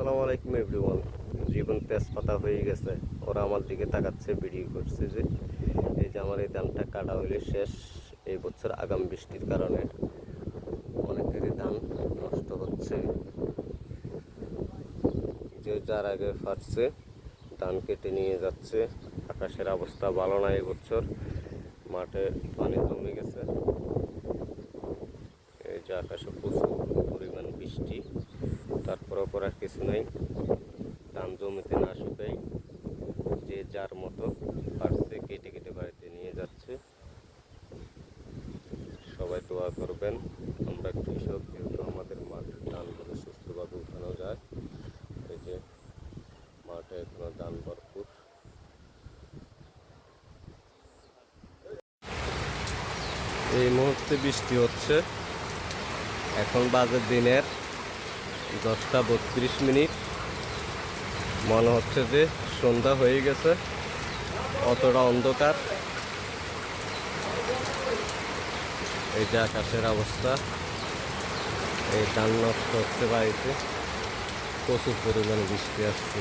আসসালামু আলাইকুম এভরিওয়ান। জীবন তেজপাতা হয়ে গেছে, ওরা আমার দিকে তাকাচ্ছে, ভিডিও করছে যে এই যে আমার এই ধানটা কাটা হইলে শেষ। এই বছর আগাম বৃষ্টির কারণে অনেকেরই ধান নষ্ট হচ্ছে। যে যার আগে ফাটছে ধান কেটে নিয়ে যাচ্ছে। আকাশের অবস্থা ভালো না, এই বছর মাঠে পানি জমে গেছে। এই যে আকাশে প্রচুর পরিমাণ বৃষ্টি, তারপরেও করার কিছু নাই। ধান জমিতে না শুকাই যে যার মতো পারছে কেটে কেটে বাড়িতে নিয়ে যাচ্ছে। সবাই দোয়া করবেন, আমরা কৃষক, যেহেতু আমাদের মাঠের ধানগুলো সুস্থভাবে উঠানো যায়। এই যে মাঠে এখনো ধান ভরপুর। এই মুহূর্তে বৃষ্টি হচ্ছে, এখন বাজে দিনের 10টা 32 মিনিট। মনে হচ্ছে যে সন্ধ্যা হয়ে গেছে, অতটা অন্ধকার। এই যে আকাশের অবস্থা, এই ধান নষ্ট হচ্ছে বাড়িতে, প্রচুর পরিমাণে বৃষ্টি আসছে।